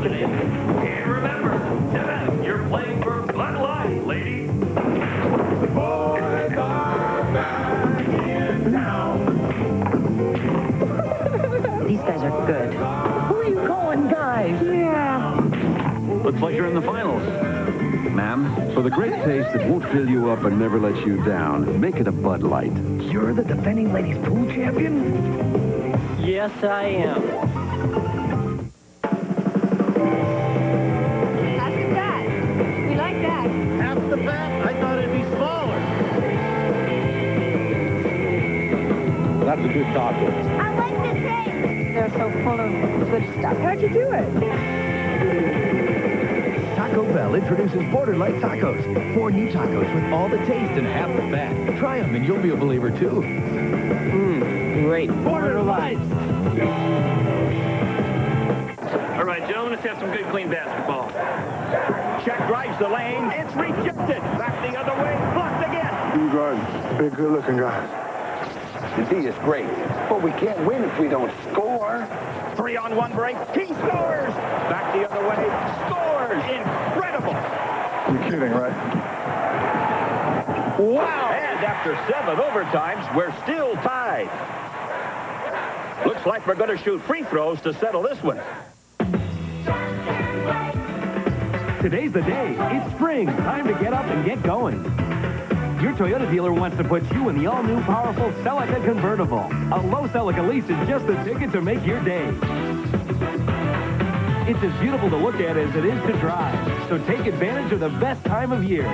And remember, you're playing for Bud Light, lady. The boys are back in town. These guys are good. Who are you calling guys? Yeah. Looks like you're in the finals. Ma'am, for the great taste that won't fill you up and never let you down, make it a Bud Light. You're the defending ladies pool champion? Yes, I am. How's the fat? We like that. Half the fat? I thought it'd be smaller. That's a good taco. I like the taste. They're so full of good stuff. How'd you do it? Taco Bell introduces Border Light Tacos. 4 new tacos with all the taste and half the fat. Try them and you'll be a believer too. Great. Border Lights. All right, gentlemen, let's have some good, clean basketball. Check drives the lane. It's rejected. Back the other way. Blocked again. You guys, big, good-looking guys. The D is great, but we can't win if we don't score. 3-on-1 break. He scores. Back the other way. Scores. Incredible. You're kidding, right? Wow. And after 7 overtimes, we're still tied. Looks like we're going to shoot free throws to settle this one. Today's the day. It's spring. Time to get up and get going. Your Toyota dealer wants to put you in the all-new powerful Celica convertible. A low Celica lease is just the ticket to make your day. It's as beautiful to look at as it is to drive. So take advantage of the best time of year.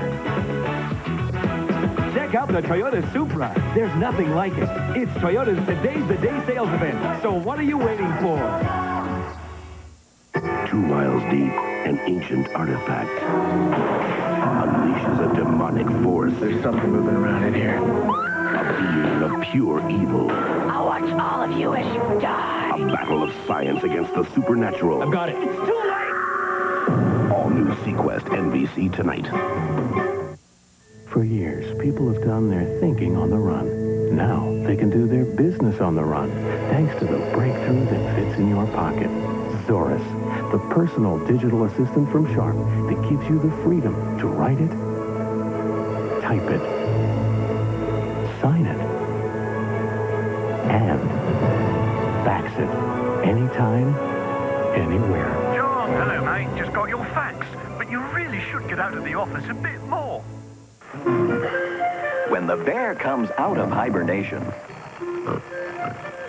Check out the Toyota Supra. There's nothing like it. It's Toyota's Today's the Day sales event. So what are you waiting for? 2 miles deep, an ancient artifact unleashes a demonic force. There's something moving around in here. A being of pure evil. I'll watch all of you as you die. A battle of science against the supernatural. I've got it. It's too late. All new Sequest NBC tonight. For years, people have done their thinking on the run. Now, they can do their business on the run, thanks to the breakthrough that fits in your pocket. Zorus, the personal digital assistant from Sharp that gives you the freedom to write it, type it, sign it, and fax it anytime, anywhere. John, hello, mate. Just got your fax. But you really should get out of the office a bit more. When the bear comes out of hibernation,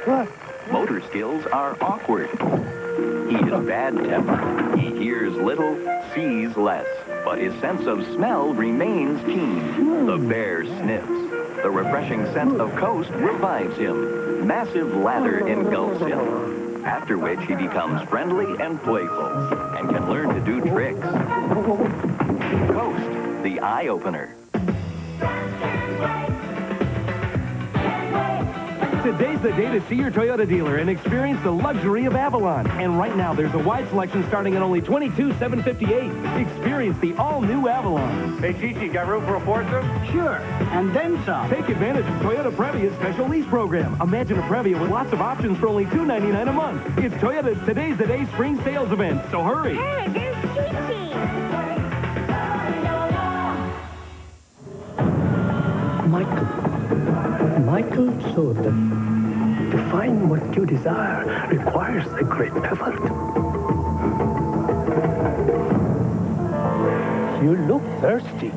What? motor skills are awkward. He is bad-tempered. He hears little, sees less, but his sense of smell remains keen. The bear sniffs. The refreshing scent of Coast revives him. Massive lather engulfs him, after which he becomes friendly and playful and can learn to do tricks. Coast, the eye-opener. Today's the day to see your Toyota dealer and experience the luxury of Avalon. And right now, there's a wide selection starting at only $22,758. Experience the all-new Avalon. Hey, Chichi, got room for a foursome? Sure, and then some. Take advantage of Toyota Previa's special lease program. Imagine a Previa with lots of options for only $299 a month. It's Toyota's Today's the Day spring sales event, so hurry. Hey, there's Chichi. Michael Jordan. To find what you desire requires a great effort. You look thirsty.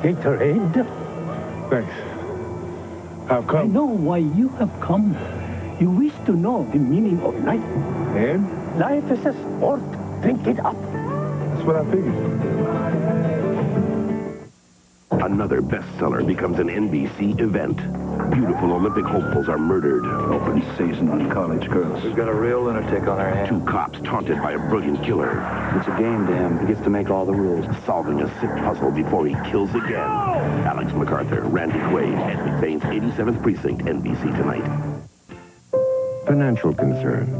Gatorade? Thanks. How come? I know why you have come. You wish to know the meaning of life. And? Life is a sport. Drink it up. That's what I figured. Another bestseller becomes an NBC event. Beautiful Olympic hopefuls are murdered. Open season on college girls. We've got a real lunatic on our hands. 2 cops taunted by a brilliant killer. It's a game to him. He gets to make all the rules. Solving a sick puzzle before he kills again. Alex MacArthur, Randy Quaid, Ed McBain's 87th Precinct, NBC tonight. Financial concerns.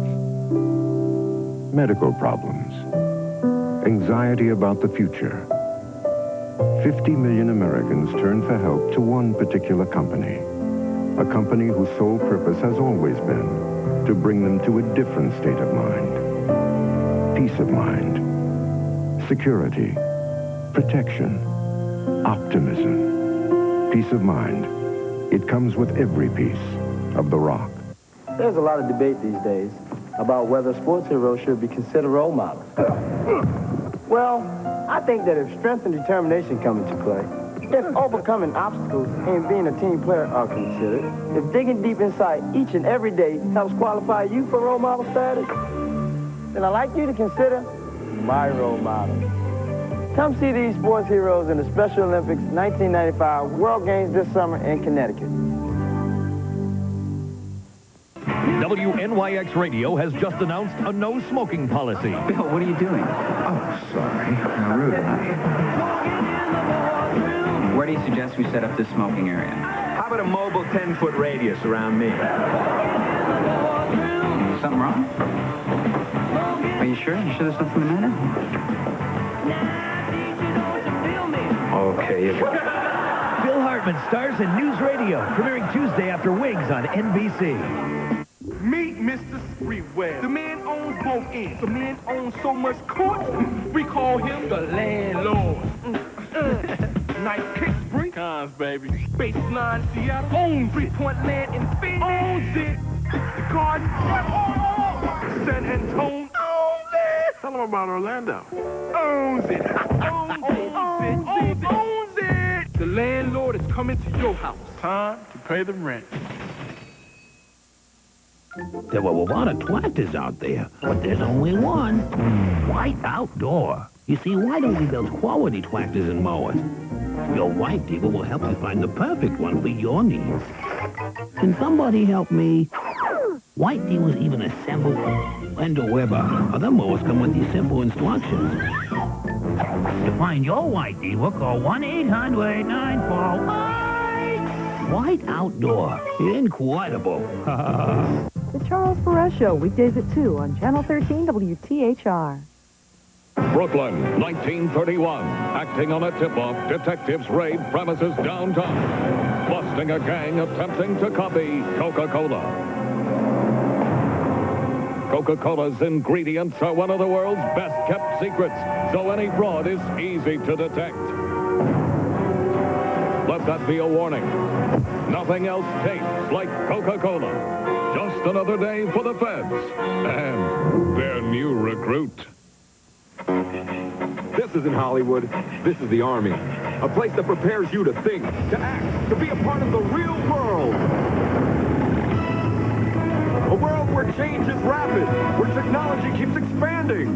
Medical problems. Anxiety about the future. 50 million Americans turn for help to one particular company. A company whose sole purpose has always been to bring them to a different state of mind. peace of mind, security, protection, optimism, peace of mind. It comes with every piece of the rock. There's a lot of debate these days about whether sports heroes should be considered role models. Well, I think that if strength and determination come into play, if overcoming obstacles and being a team player are considered, if digging deep inside each and every day helps qualify you for role model status, then I'd like you to consider my role model. Come see these sports heroes in the Special Olympics 1995 World Games this summer in Connecticut. WNYX Radio has just announced a no-smoking policy. Bill, what are you doing? Oh, sorry. How rude of me. Where do you suggest we set up this smoking area? How about a mobile 10-foot radius around me? Something wrong? Are you sure? You sure there's nothing the matter? Okay, you go. Bill Hartman stars in News Radio, premiering Tuesday after Wings on NBC. Meet Mr. Sprewell. The man owns both ends. The man owns so much court, we call him the landlord. Nice kick spree. Cons, baby. Baseline Seattle. Owns 3-point land in Phoenix. Owns it. The Garden. San Antonio. Owns it. Tell him about Orlando. Owns it. Owns it. The landlord is coming to your house. Time to pay the rent. There were a lot of tractors out there, but there's only one. White Outdoor. You see, White only builds quality tractors and mowers. Your White dealer will help you find the perfect one for your needs. Can somebody help me? White dealers even assemble and deliver. Other mowers come with these simple instructions. To find your White dealer, call 1-800-94-WHITE. White Outdoor. Incredible. The Charles Perez Show, weekdays at 2 on Channel 13 WTHR. Brooklyn, 1931. Acting on a tip-off, detectives raid premises downtown, busting a gang attempting to copy Coca-Cola. Coca-Cola's ingredients are one of the world's best-kept secrets, so any fraud is easy to detect. Let that be a warning. Nothing else tastes like Coca-Cola. Just another day for the feds and their new recruit. This isn't Hollywood. This is the Army. A place that prepares you to think, to act, to be a part of the real world. A world where change is rapid, where technology keeps expanding.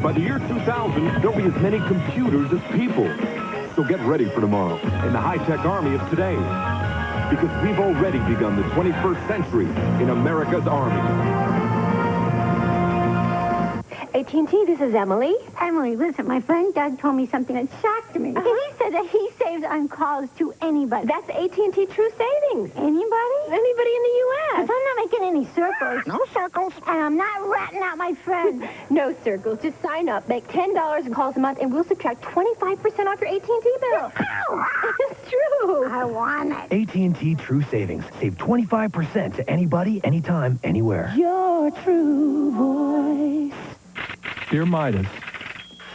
By the year 2000, there'll be as many computers as people. So get ready for tomorrow in the high-tech Army of today. Because we've already begun the 21st century in America's Army. AT&T, this is Emily. Emily, listen, my friend Doug told me something that shocked me. He said that he saves on calls to anybody. That's AT&T True Savings. Anybody? Anybody in the U.S. I'm not making any circles. No circles. And I'm not ratting out my friends. No circles. Just sign up, make $10 in calls a month, and we'll subtract 25% off your AT&T bill. It's true. I want it. AT&T True Savings. Save 25% to anybody, anytime, anywhere. Your true voice. Dear Midas,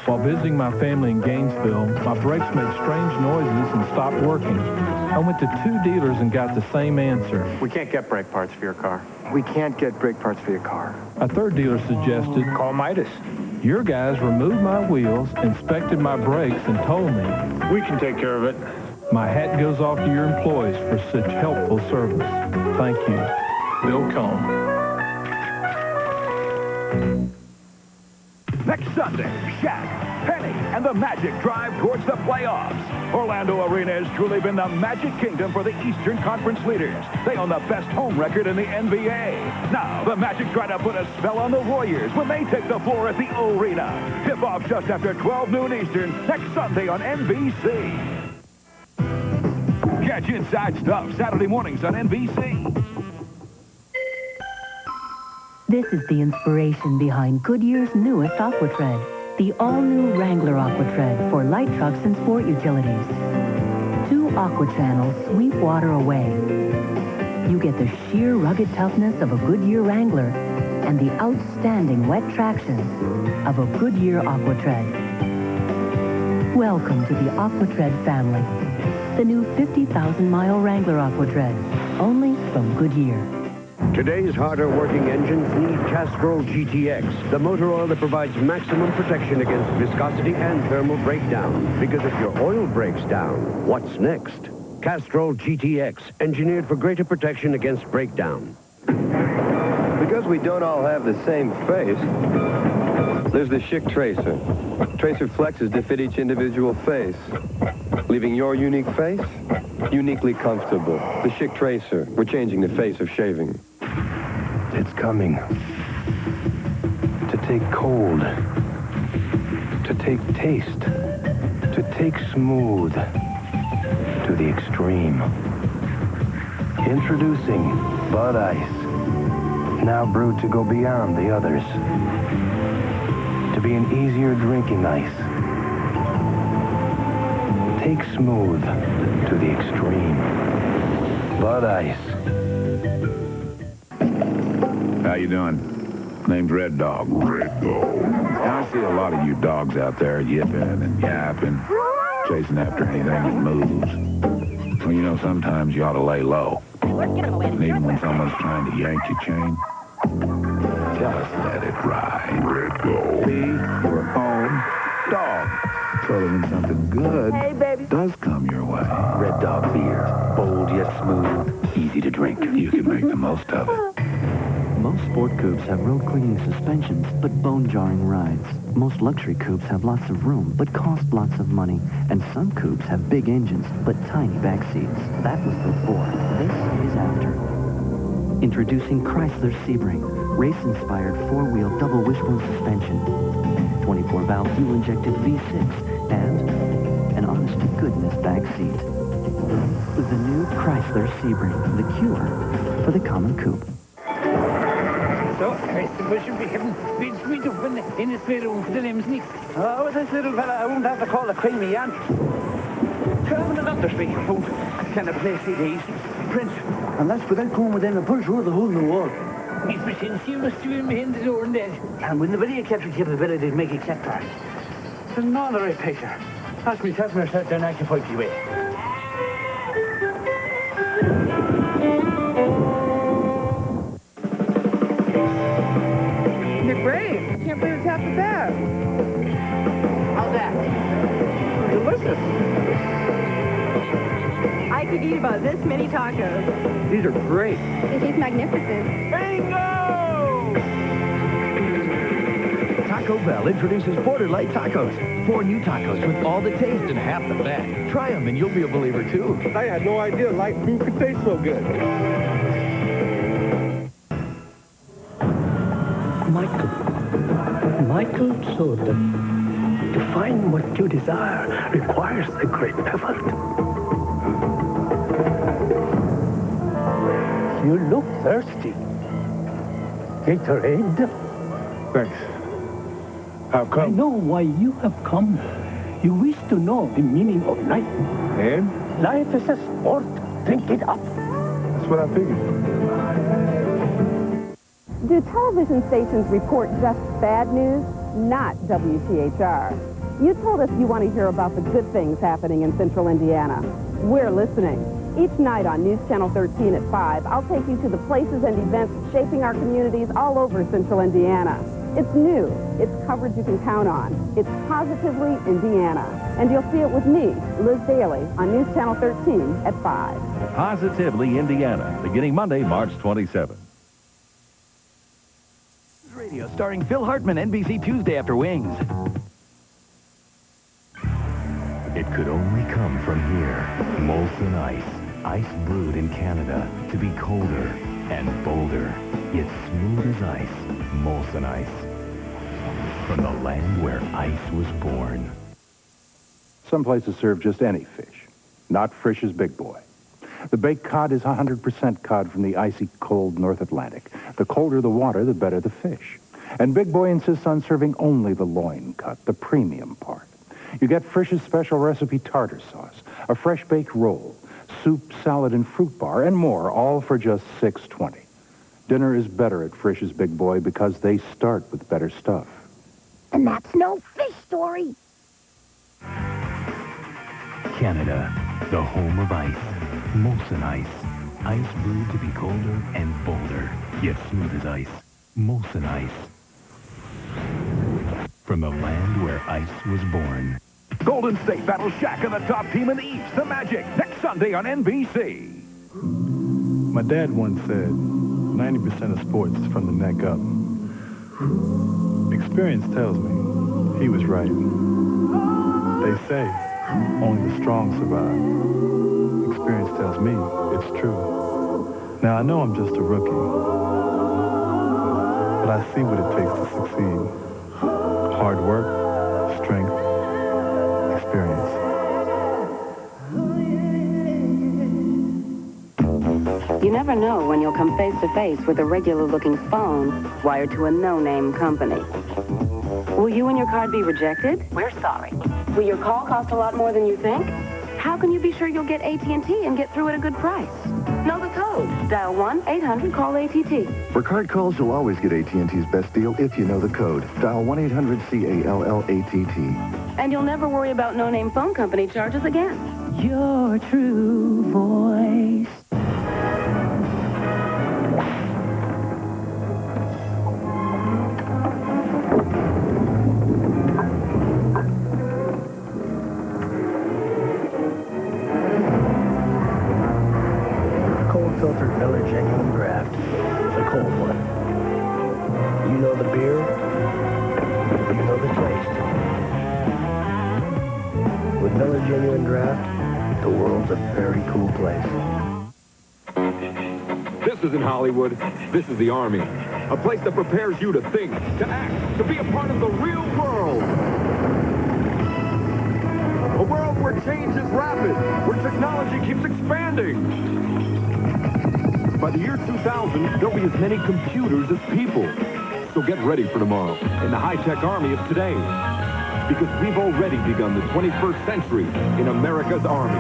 while visiting my family in Gainesville, my brakes made strange noises and stopped working. I went to 2 dealers and got the same answer. We can't get brake parts for your car. We can't get brake parts for your car. A 3rd dealer suggested, call Midas. Your guys removed my wheels, inspected my brakes, and told me, we can take care of it. My hat goes off to your employees for such helpful service. Thank you. Bill Cohn. Next Sunday, Shaq, Penny, and the Magic drive towards the playoffs. Orlando Arena has truly been the Magic Kingdom for the Eastern Conference leaders. They own the best home record in the NBA. Now, the Magic try to put a spell on the Warriors when they take the floor at the Arena. Tip-off just after 12 noon Eastern, next Sunday on NBC. Catch Inside Stuff Saturday mornings on NBC. This is the inspiration behind Goodyear's newest AquaTread, the all-new Wrangler AquaTread for light trucks and sport utilities. 2 aqua channels sweep water away. You get the sheer rugged toughness of a Goodyear Wrangler and the outstanding wet traction of a Goodyear Aquatread. Welcome to the Aquatread family. The new 50,000-mile Wrangler Aquatread, only from Goodyear. Today's harder-working engines need Castrol GTX, the motor oil that provides maximum protection against viscosity and thermal breakdown. Because if your oil breaks down, what's next? Castrol GTX, engineered for greater protection against breakdown. Because we don't all have the same face, there's the Schick Tracer. Tracer flexes to fit each individual face, leaving your unique face uniquely comfortable. The Schick Tracer. We're changing the face of shaving. It's coming. To take cold. To take taste. To take smooth. To the extreme. Introducing Bud Ice. Now brewed to go beyond the others. To be an easier drinking ice. Take smooth to the extreme. Bud Ice. How you doing? Name's Red Dog. Red Dog. Now, I see a lot of you dogs out there yipping and yapping, chasing after anything that moves. Well, you know, sometimes you ought to lay low. And even when someone's trying to yank your chain, just let it ride. Red Dog. Be your own dog. So that when something good does come your way. Red Dog beer. Bold yet smooth. Easy to drink. You can make the most of it. Most sport coupes have road cleaning suspensions, but bone-jarring rides. Most luxury coupes have lots of room, but cost lots of money. And some coupes have big engines, but tiny back seats. That was before. This is after. Introducing Chrysler Sebring, race-inspired four-wheel double wishbone suspension, 24-valve fuel-injected V6, and an honest-to-goodness back seat. The new Chrysler Sebring, the cure for the common coupe. So, I suppose you'll be having big sweet up in the spare room for the name's Nick. Oh, with this little fella, I won't have to call the creamy aunt. Traveling the doctor speaking phone. Can I play CDs? Prince. And that's without going within a push or the hole in the wall. He's machine, she must be behind the door and dead. And with the video capture capability to make it check back. There's not the right picture. Ask me, tell me yourself down Acupointy way. You're brave. Can't believe it's half the bad. How's that? Delicious. I could eat about this many tacos. These are great. They taste magnificent. Bingo! Taco Bell introduces Border Light Tacos. 4 new tacos with all the taste and half the fat. Try them and you'll be a believer too. I had no idea light food could taste so good. Michael showed that to find what you desire requires a great effort. You look thirsty. Gatorade? Thanks. How come? I know why you have come. You wish to know the meaning of life. And? Life is a sport. Drink it up. That's what I figured. Do television stations report just bad news? Not WTHR. You told us you want to hear about the good things happening in Central Indiana. We're listening. Each night on News Channel 13 at 5, I'll take you to the places and events shaping our communities all over Central Indiana. It's new. It's coverage you can count on. It's Positively Indiana. And you'll see it with me, Liz Daly, on News Channel 13 at 5. Positively Indiana, beginning Monday, March 27th. Radio starring Phil Hartman, NBC Tuesday After Wings. It could only come from here. Molson Ice. Ice brewed in Canada to be colder and bolder, yet smooth as ice. Molson Ice. From the land where ice was born. Some places serve just any fish, not Frisch's Big Boy. The baked cod is 100% cod from the icy, cold North Atlantic. The colder the water, the better the fish. And Big Boy insists on serving only the loin cut, the premium part. You get Frisch's special recipe tartar sauce, a fresh baked roll, soup, salad, and fruit bar, and more, all for just $6.20. Dinner is better at Frisch's Big Boy because they start with better stuff. And that's no fish story. Canada, the home of ice. Molson Ice. Ice brewed to be colder and bolder, yet smooth as ice. Molson Ice. From the land where ice was born. Golden State battles Shaq and the top team in the East, the Magic, next Sunday on NBC. My dad once said, 90% of sports is from the neck up. Experience tells me he was right. They say only the strong survive. Experience tells me it's true. Now, I know I'm just a rookie, but I see what it takes to succeed. Hard work, strength, experience. You never know when you'll come face to face with a regular-looking phone wired to a no-name company. Will you and your card be rejected? We're sorry. Will your call cost a lot more than you think? How can you be sure you'll get AT&T and get through at a good price? Know the code. Dial 1-800-CALL-ATT. For card calls, you'll always get AT&T's best deal if you know the code. Dial 1-800-CALLATT. And you'll never worry about no-name phone company charges again. Your true voice. Filtered Miller Genuine Draft. The cold one. You know the beer, you know the taste. With Miller Genuine Draft, the world's a very cool place. This isn't Hollywood. This is the Army. A place that prepares you to think, to act, to be a part of the real world. A world where change is rapid, where technology keeps expanding. By the year 2000, there'll be as many computers as people. So get ready for tomorrow in the high-tech army of today. Because we've already begun the 21st century in America's army.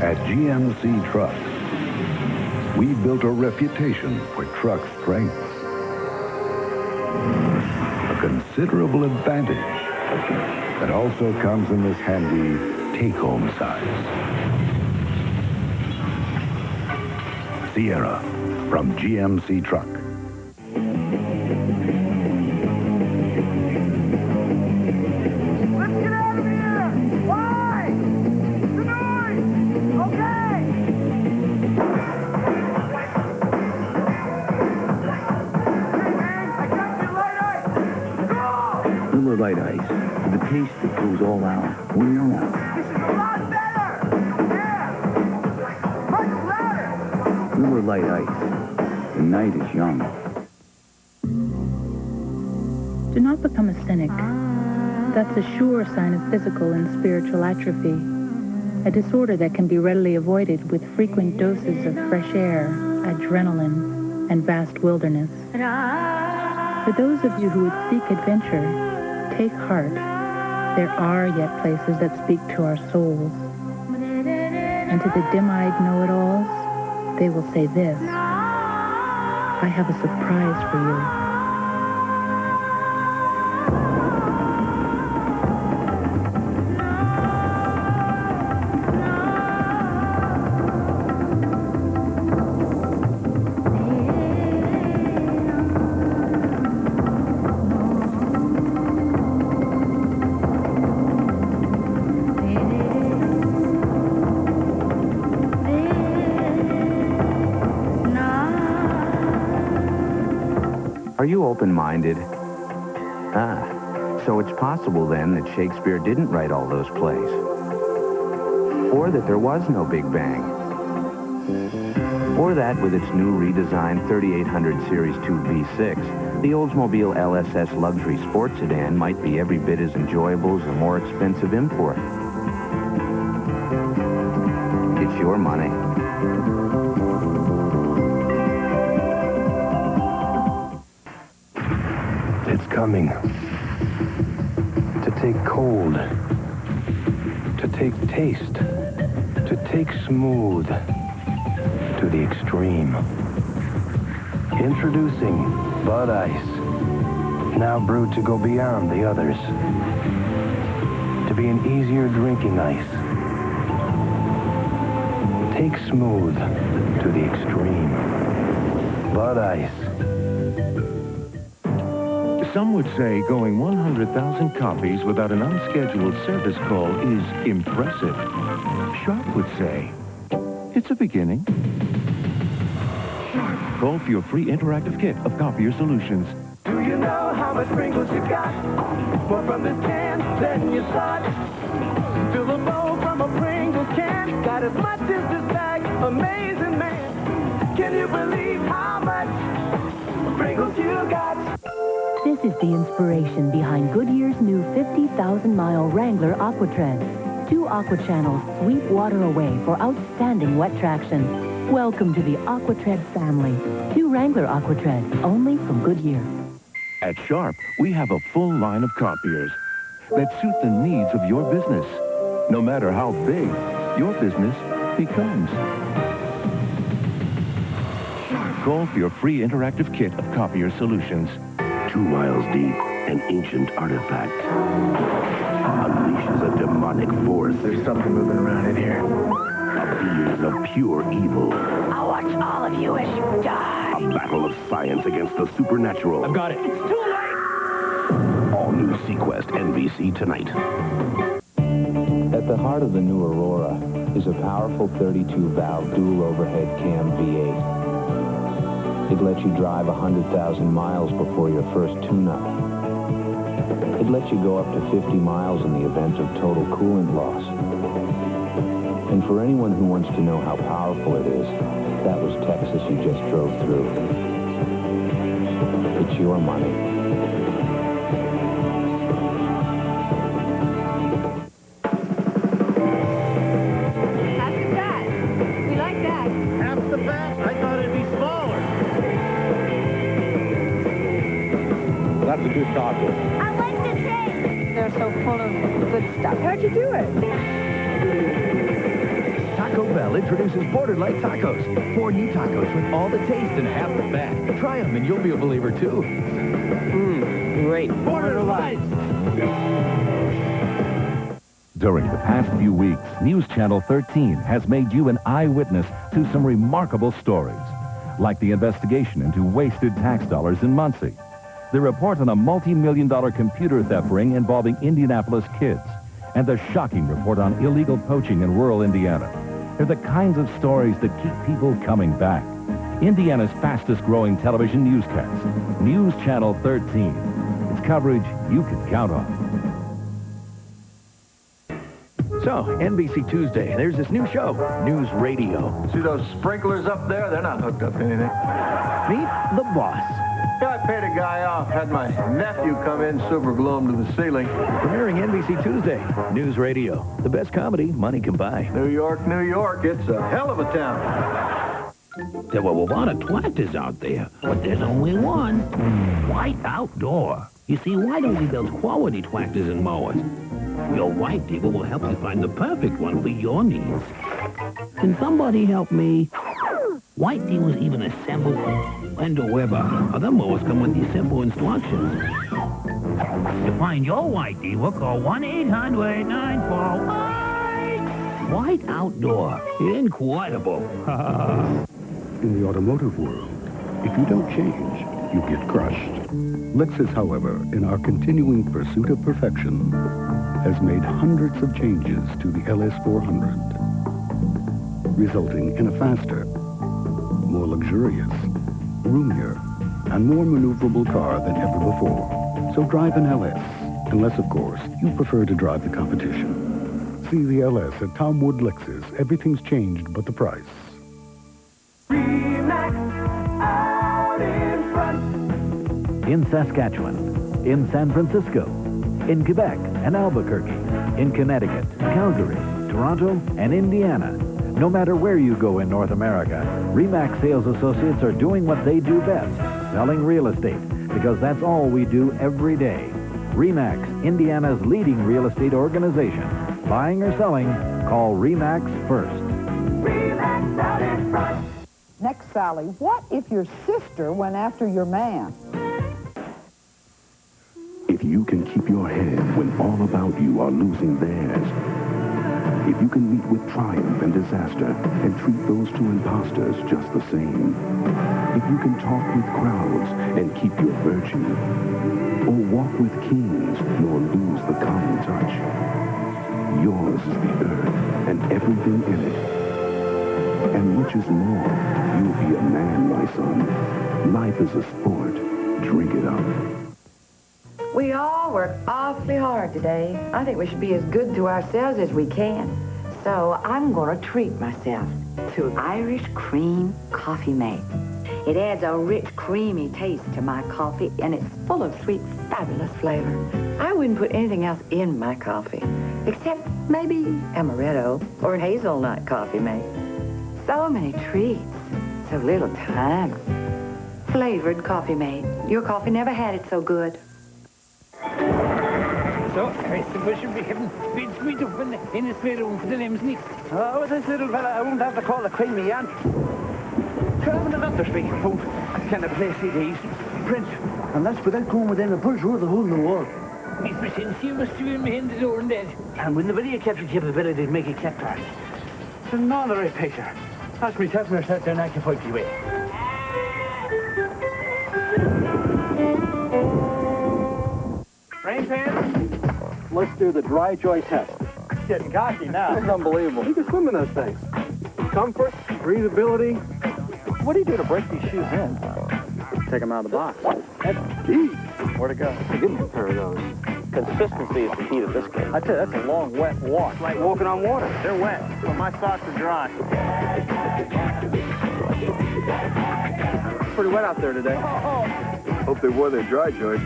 At GMC Trucks, we built a reputation for truck strength. A considerable advantage that also comes in this handy take-home size. Sierra from GMC Truck. Let's get out of here! Why? The noise! Okay! Miller Light Ice, the taste that goes all out when you're on. This is a lot better! Yeah! Much louder! Miller Light Ice, the night is young. Do not become a cynic. That's a sure sign of physical and spiritual atrophy, a disorder that can be readily avoided with frequent doses of fresh air, adrenaline, and vast wilderness. For those of you who would seek adventure, take heart. There are yet places that speak to our souls. And to the dim-eyed know-it-alls, they will say this: I have a surprise for you. Are you open-minded? Ah, so it's possible then that Shakespeare didn't write all those plays. Or that there was no Big Bang. Or that with its new redesigned 3800 Series 2 V6, the Oldsmobile LSS luxury sports sedan might be every bit as enjoyable as a more expensive import. It's your money. It's coming. To take cold. To take taste. To take smooth. To the extreme. Introducing Bud Ice. Now brewed to go beyond the others. To be an easier drinking ice. Take smooth to the extreme. Bud Ice. Some would say going 100,000 copies without an unscheduled service call is impressive. Sharp would say, it's a beginning. Call for your free interactive kit of copier solutions. Do you know how much sprinkles you got? Pour from this can, then you start. Fill the bowl from a Pringles can. Got as much as this bag. Amazing man. Can you believe how much Pringles you got? This is the inspiration behind Goodyear's new 50,000-mile Wrangler AquaTread. 2 aqua channels sweep water away for outstanding wet traction. Welcome to the AquaTread family. New Wrangler AquaTread, only from Goodyear. At Sharp, we have a full line of copiers that suit the needs of your business, no matter how big your business becomes. Call for your free interactive kit of copier solutions. 2 miles deep, an ancient artifact unleashes a demonic force. There's something moving around in here. A being of pure evil. I'll watch all of you as you die. A battle of science against the supernatural. I've got it. It's too late. All new Sequest NBC tonight. At the heart of the new Aurora is a powerful 32-valve dual overhead cam V8. It lets you drive 100,000 miles before your first tune-up. It lets you go up to 50 miles in the event of total coolant loss. And for anyone who wants to know how powerful it is, that was Texas you just drove through. It's your money. Half the fat. We like that. Half the fat? I thought it'd be smaller. That's a good taco. I like the taste. They're so full of good stuff. How'd you do it? Taco Bell introduces Border Light Tacos. 4 new tacos with all the taste and half the fat. Try them and you'll be a believer too. Great. Border Lights. During the past few weeks, News Channel 13 has made you an eyewitness to some remarkable stories, like the investigation into wasted tax dollars in Muncie, the report on a multi-million-dollar computer theft ring involving Indianapolis kids, and the shocking report on illegal poaching in rural Indiana. They're the kinds of stories that keep people coming back. Indiana's fastest-growing television newscast, News Channel 13. It's coverage you can count on. So, NBC Tuesday, there's this new show, News Radio. See those sprinklers up there? They're not hooked up to anything. Meet the boss. I paid a guy off, had my nephew come in, super glue him to the ceiling. Premiering NBC Tuesday, News Radio. The best comedy money can buy. New York, New York, it's a hell of a town. There were a lot of tractors out there, but there's only one. White Outdoor. You see, White only builds quality tractors and mowers. Your White dealer will help you find the perfect one for your needs. Can somebody help me? White dealers even assemble and deliver. Other mowers come with these simple instructions. To find your White dealer, call 1-800-948. White Outdoor. Incredible. In the automotive world, if you don't change, you get crushed. Lexus, however, in our continuing pursuit of perfection, has made hundreds of changes to the LS400, resulting in a faster, more luxurious, roomier, and more maneuverable car than ever before. So drive an LS, unless, of course, you prefer to drive the competition. See the LS at Tom Wood Lexus. Everything's changed but the price. In Saskatchewan, in San Francisco, in Quebec and Albuquerque, in Connecticut, Calgary, Toronto, and Indiana. No matter where you go in North America, RE/MAX sales associates are doing what they do best, selling real estate, because because that's all we do every day. RE/MAX, Indiana's leading real estate organization. Buying or selling, call RE/MAX first. RE/MAX out in front. Next, Sally, what if your sister went after your man? If you can keep your head when all about you are losing theirs. If you can meet with triumph and disaster and treat those two imposters just the same. If you can talk with crowds and keep your virtue. Or walk with kings nor lose the common touch. Yours is the earth and everything in it. And which is more, you'll be a man, my son. Life is a sport. Drink it up. We all work awfully hard today. I think we should be as good to ourselves as we can. So I'm going to treat myself to Irish Cream Coffee Mate. It adds a rich, creamy taste to my coffee, and it's full of sweet, fabulous flavor. I wouldn't put anything else in my coffee, except maybe amaretto or hazelnut Coffee Mate. So many treats, so little time. Flavored Coffee Mate. Your coffee never had it so good. So, I suppose you'll be having bids me up in the spare room for the name's next. Oh, with this little fella, I won't have to call the creamy aunt. Sure, I haven't got the speaking phone. I can't play CDs. Prince, and that's without going within a bush or the hole in the wall. Miss Vicente, you must be behind the door and dead. And with the video capture capability to make it kept fast. It's another right picture. Ask me, tell me, or sit down, I can point you away. Rain pants? Let's do the dry joy test. Getting cocky now. It's unbelievable. You can swim in those things. Comfort, breathability. What do you do to break these shoes in? Take them out of the box. That's deep. Where to go? Give me a pair of those. Consistency is the key to this game. I tell you, that's a long, wet walk. It's like walking on water. They're wet, but my socks are dry. It's pretty wet out there today. Hope they wore their dry joy.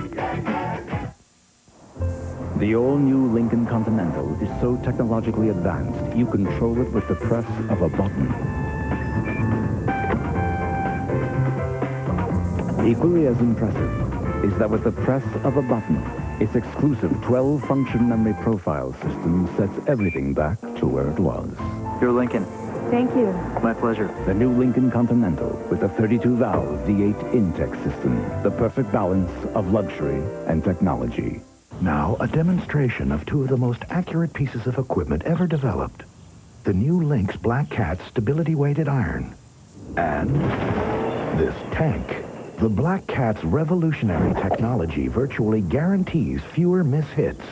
The all-new Lincoln Continental is so technologically advanced, you control it with the press of a button. Equally as impressive is that with the press of a button, its exclusive 12-function memory profile system sets everything back to where it was. Your Lincoln. Thank you. My pleasure. The new Lincoln Continental with the 32-valve V8 Intech system, the perfect balance of luxury and technology. Now, a demonstration of two of the most accurate pieces of equipment ever developed. The new Lynx Black Cat stability-weighted iron. And this tank. The Black Cat's revolutionary technology virtually guarantees fewer mishits.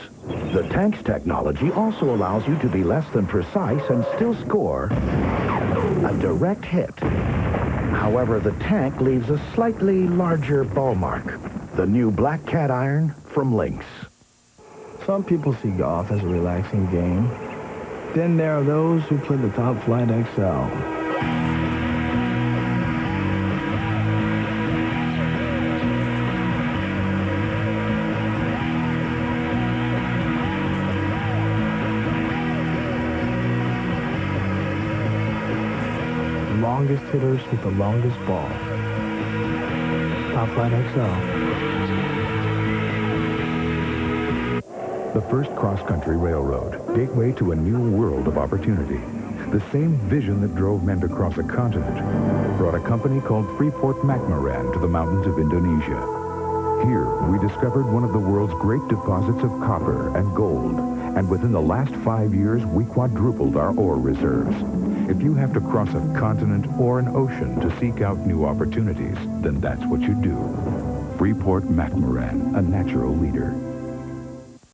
The tank's technology also allows you to be less than precise and still score a direct hit. However, the tank leaves a slightly larger ball mark. The new Black Cat iron from Lynx. Some people see golf as a relaxing game. Then there are those who play the Top Flight XL. Longest hitters with the longest ball. Top Flight XL. The first cross-country railroad, gateway to a new world of opportunity. The same vision that drove men to cross a continent brought a company called Freeport-McMoRan to the mountains of Indonesia. Here, we discovered one of the world's great deposits of copper and gold, and within the last 5 years, we quadrupled our ore reserves. If you have to cross a continent or an ocean to seek out new opportunities, then that's what you do. Freeport-McMoRan, a natural leader.